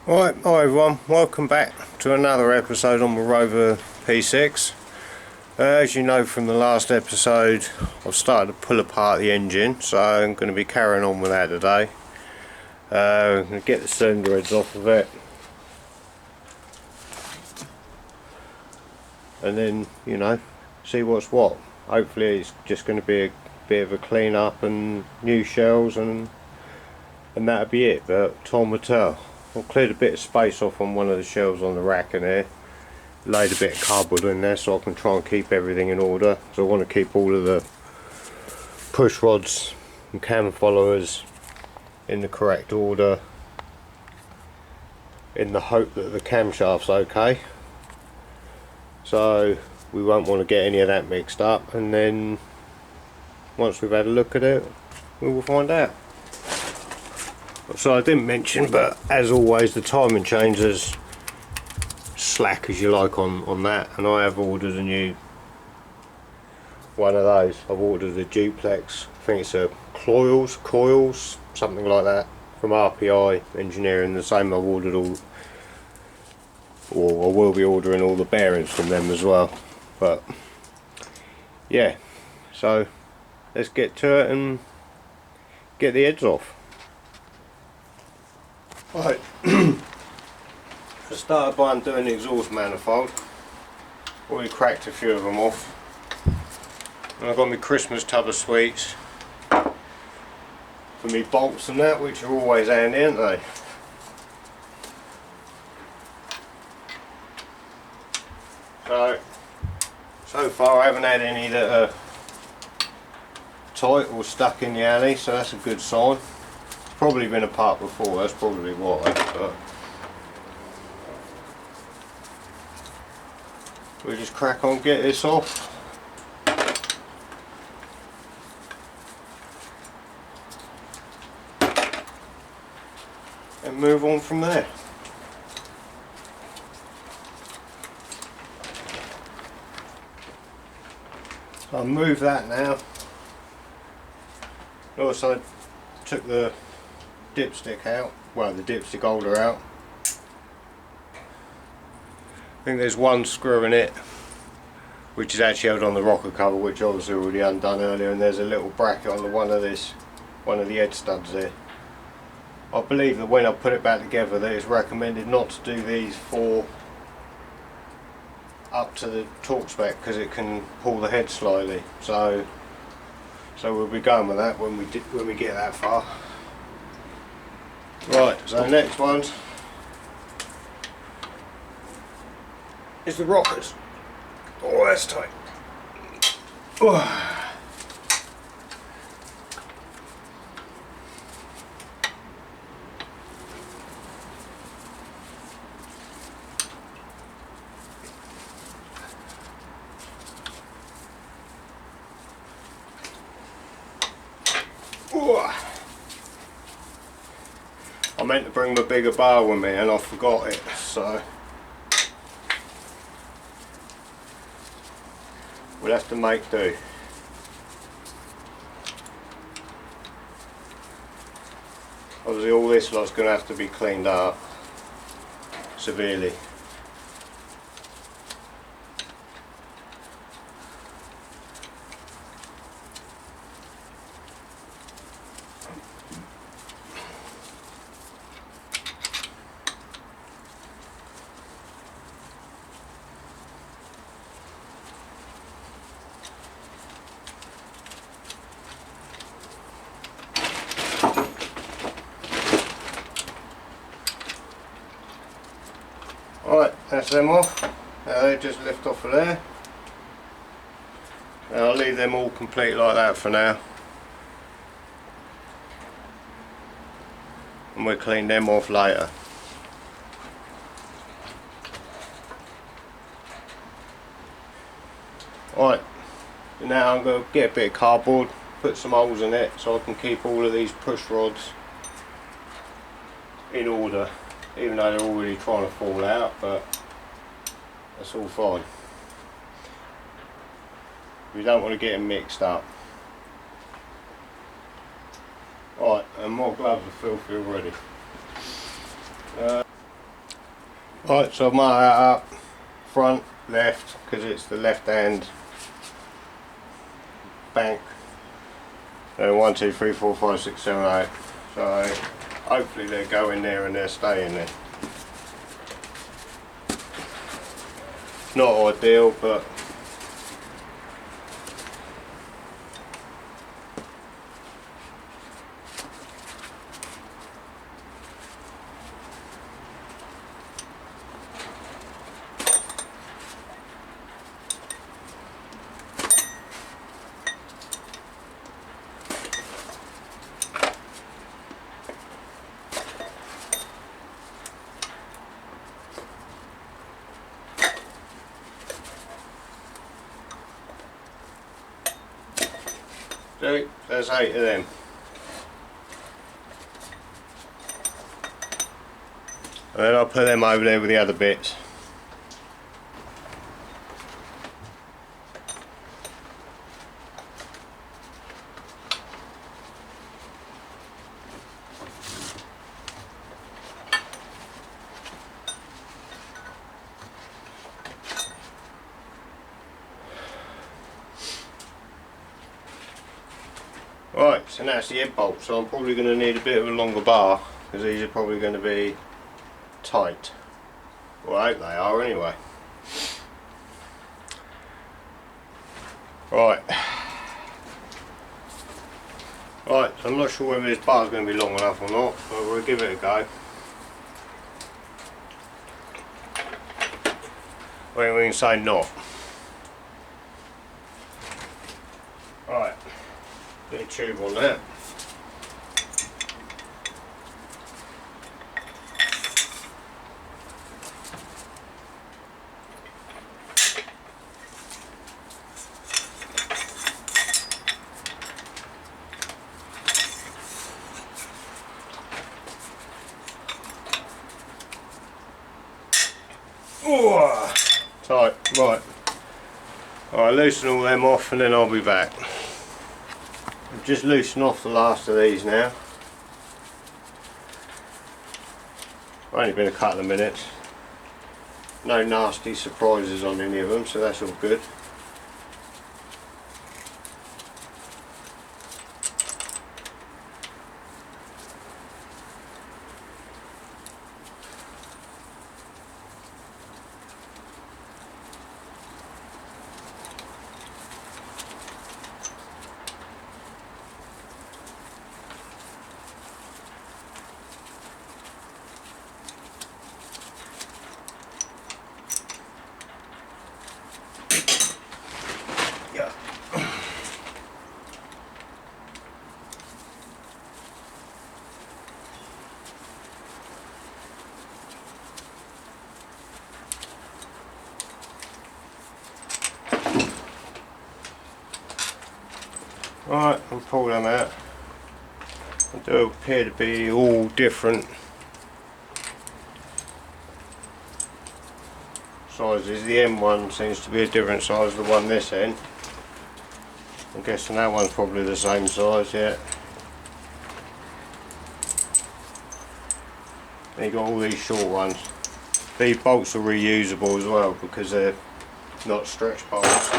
Right, hi everyone, welcome back to another episode on the Rover P6. As you know from the last episode, I've started to pull apart the engine, so I'm going to be carrying on with that today. I'm going to get the cylinder heads off of it, and then, you know, see what's what. Hopefully it's just going to be a bit of a clean up and new shells, and that'll be it, but time will tell. I've cleared a bit of space off on one of the shelves on the rack in there, laid a bit of cardboard in there so I can try and keep everything in order. So I want to keep all of the push rods and cam followers in the correct order, in the hope that the camshaft's okay. So we won't want to get any of that mixed up, and then once we've had a look at it, we will find out. So I didn't mention, but as always the timing chain is slack as you like on that, and I have ordered a new one of those. I've ordered a duplex, I think it's a coils, something like that, from RPI Engineering. The same I've ordered or I will be ordering all the bearings from them as well. But yeah, so let's get to it and get the heads off. Right, I started by undoing the exhaust manifold. Already cracked a few of them off. And I've got my Christmas tub of sweets for me bolts and that, which are always handy, aren't they? So far I haven't had any that are tight or stuck in the alley, so that's a good sign. Probably been apart before, that's probably why, but we'll just crack on, get this off. And move on from there. So I'll move that now. Also took the dipstick out, well, the dipstick holder out. I think there's one screw in it which is actually held on the rocker cover, which obviously already undone earlier, and there's a little bracket on the one of the head studs there. I believe that when I put it back together that it's recommended not to do these for up to the torque spec because it can pull the head slightly, so we'll be going with that when we get that far. Right, so next one is the rockers. Oh, that's tight. I meant to bring my bigger bar with me and I forgot it, so we'll have to make do. Obviously all this lot's going to have to be cleaned up severely. Right, that's them off. Now they just lift off of there. Now I'll leave them all complete like that for now, and we'll clean them off later. Right, now I'm going to get a bit of cardboard, put some holes in it so I can keep all of these push rods in order, even though they're already trying to fall out, but that's all fine. We don't want to get them mixed up. Right, and my gloves are filthy already. Right, so I've marked that up, front, left, because it's the left hand bank. And 1, 2, 3, 4, 5, 6, 7, 8. So hopefully they'll go in there and they'll stay in there. Not ideal, but so there's 8 of them. And then I'll put them over there with the other bits. Right, so that's the head bolt, so I'm probably going to need a bit of a longer bar, because these are probably going to be tight. Well, I hope they are anyway. Right. Right, so I'm not sure whether this bar is going to be long enough or not, but we'll give it a go. Well, we can say not. Right. Bit of tube on that. Oh, tight, right. Alright, loosen all them off and then I'll be back. I've just loosened off the last of these now. Only been a couple of minutes. No nasty surprises on any of them, so that's all good. Right, I'll pull them out. They do appear to be all different sizes. The M1 seems to be a different size to the one this end. I'm guessing that one's probably the same size, yeah. Then you got all these short ones. These bolts are reusable as well because they're not stretch bolts,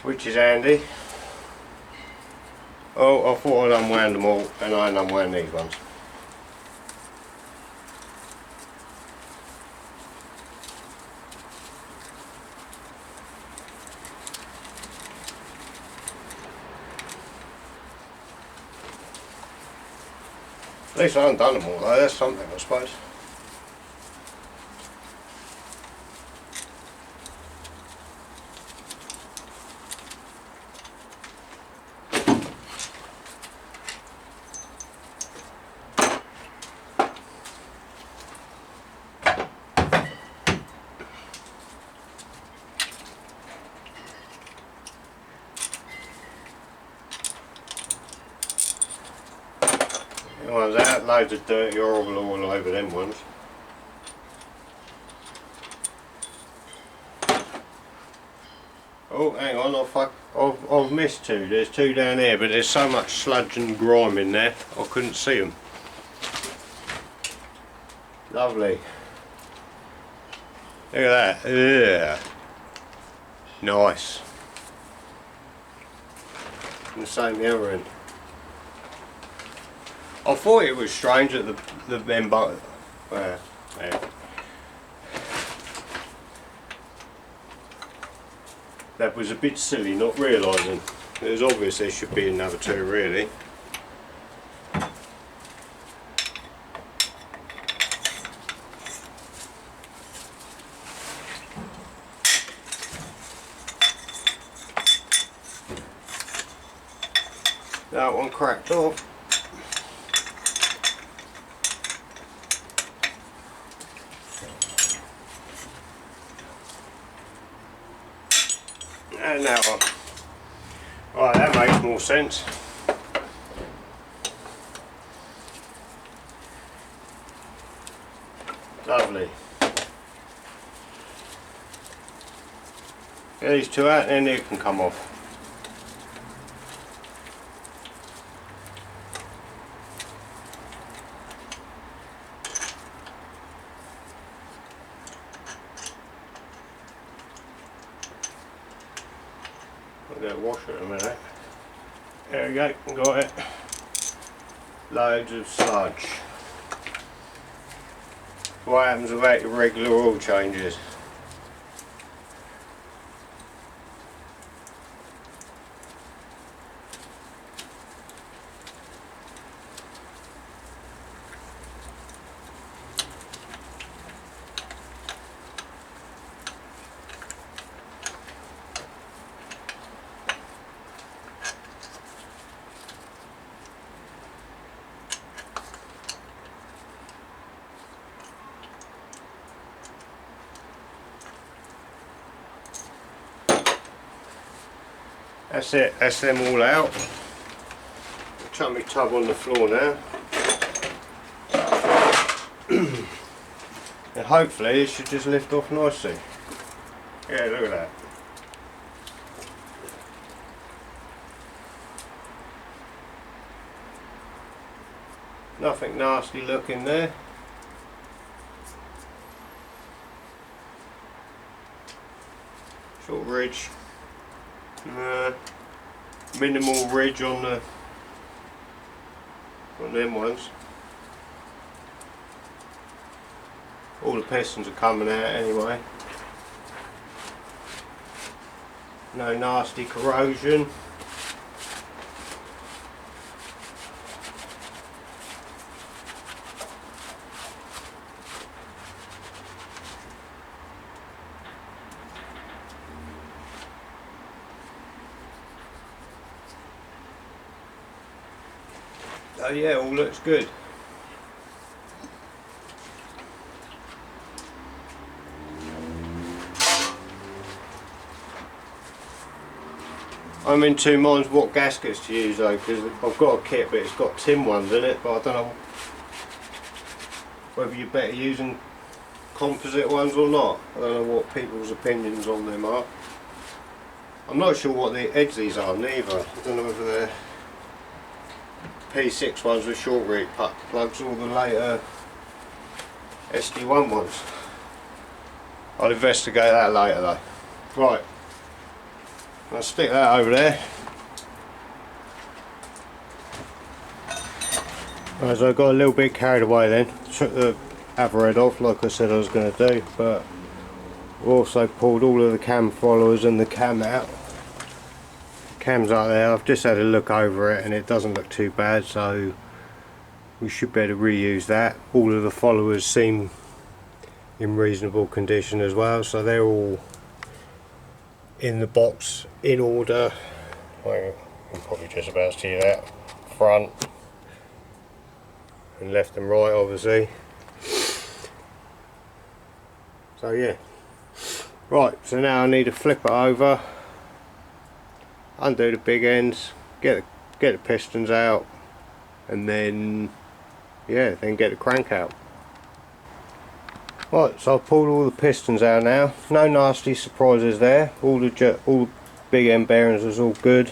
which is handy. Oh, I thought I'd unwound them all and I ain't unwound these ones. At least I haven't done them all though, that's something I suppose. The ones out, loads of dirty horrible oil over them ones. Oh, hang on, I've missed two. There's two down there, but there's so much sludge and grime in there, I couldn't see them. Lovely. Look at that. Yeah. Nice. And the same the other end. I thought it was strange that the men both. Yeah. That was a bit silly, not realising. It was obvious there should be another two, really. That one cracked off. And now one. Right, that makes more sense. Lovely. Get these two out and then it can come off. I'll get a washer in a minute. There we go, got it. Loads of sludge. What happens without your regular oil changes? That's it, that's them all out. I'll chuck my tub on the floor now. And hopefully it should just lift off nicely. Yeah, look at that. Nothing nasty looking there. Short ridge. Minimal ridge on them ones. All the pistons are coming out anyway. No nasty corrosion. Oh yeah, all looks good. I'm in two minds what gaskets to use though, because I've got a kit but it's got tin ones in it, but I don't know whether you're better using composite ones or not. I don't know what people's opinions on them are. I'm not sure what the edge these are neither. I don't know whether they're P6 ones with short reach plugs or the later SD1 ones. I'll investigate that later though. Right, I'll stick that over there. Right, so I got a little bit carried away then. Took the other head off like I said I was going to do, but also pulled all of the cam followers and the cam out. Cam's out there. I've just had a look over it and it doesn't look too bad, so we should be able to reuse that. All of the followers seem in reasonable condition as well, so they're all in the box in order. Well, you can probably just about see that front and left and right obviously. So yeah, right, so now I need to flip it over, undo the big ends, get the pistons out, and then yeah, then get the crank out. Right, so I've pulled all the pistons out now. No nasty surprises there. All the big end bearings was all good.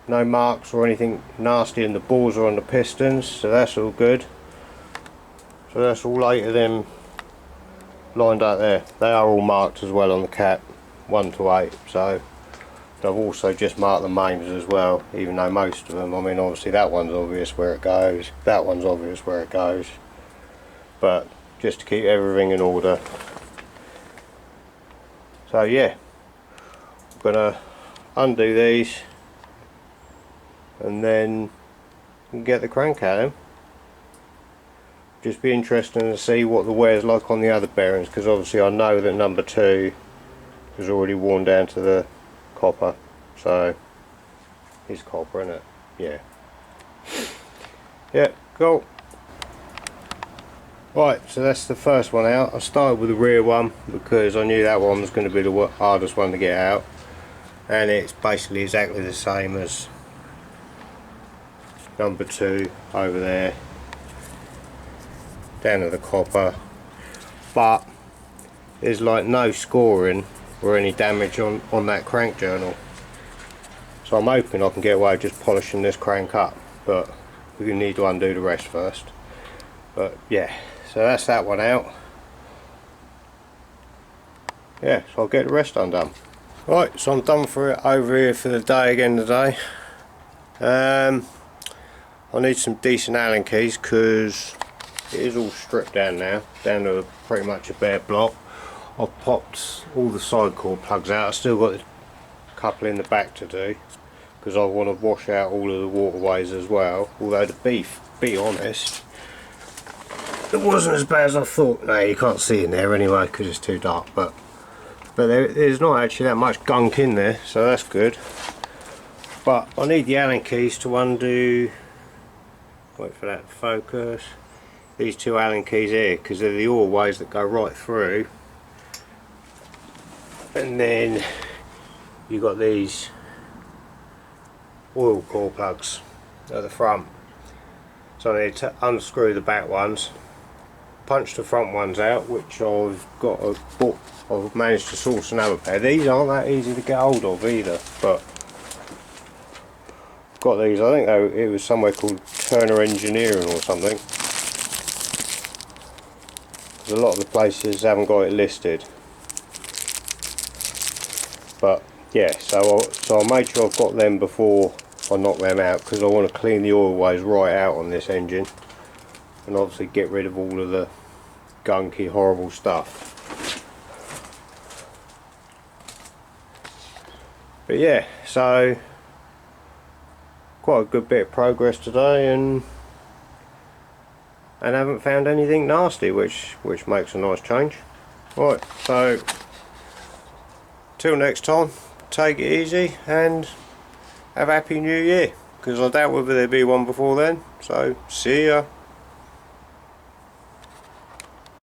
No marks or anything nasty in the bores or on the pistons, so that's all good. So that's all 8 of them lined up there. They are all marked as well on the cap, 1 to 8. So I've also just marked the names as well, even though most of them, I mean obviously that one's obvious where it goes, that one's obvious where it goes, but just to keep everything in order. So yeah, I'm gonna undo these and then get the crank out of them. Just be interesting to see what the wear's like on the other bearings, because obviously I know that number 2 is already worn down to the copper. So it's copper, isn't it? Yeah. Yeah, cool. Right, so that's the first one out. I started with the rear one because I knew that one was going to be the hardest one to get out, and it's basically exactly the same as number 2 over there, down to the copper, but there's like no scoring or any damage on that crank journal. So I'm hoping I can get away with just polishing this crank up, but we need to undo the rest first. But yeah, so that's that one out. Yeah, so I'll get the rest undone. Right, so I'm done for it over here for the day again today. I need some decent Allen keys because it is all stripped down now, down to pretty much a bare block. I've popped all the side cord plugs out. I've still got a couple in the back to do because I want to wash out all of the waterways as well, although to be honest, it wasn't as bad as I thought. No, you can't see in there anyway because it's too dark, but there's not actually that much gunk in there, so that's good. But I need the Allen keys to undo, wait for that to focus, these 2 Allen keys here, because they're the waterways that go right through. And then you've got these oil core plugs at the front, so I need to unscrew the back ones, punch the front ones out, which I've managed to source another pair. These aren't that easy to get hold of either, but I've got these. I think it was somewhere called Turner Engineering or something. A lot of the places haven't got it listed, but yeah, so I'll make sure I've got them before I knock them out, because I want to clean the oilways right out on this engine and obviously get rid of all of the gunky horrible stuff. But yeah, so quite a good bit of progress today, and haven't found anything nasty, which makes a nice change. Right, so till next time, take it easy and have a happy new year, because I doubt whether there'll be one before then. So see ya.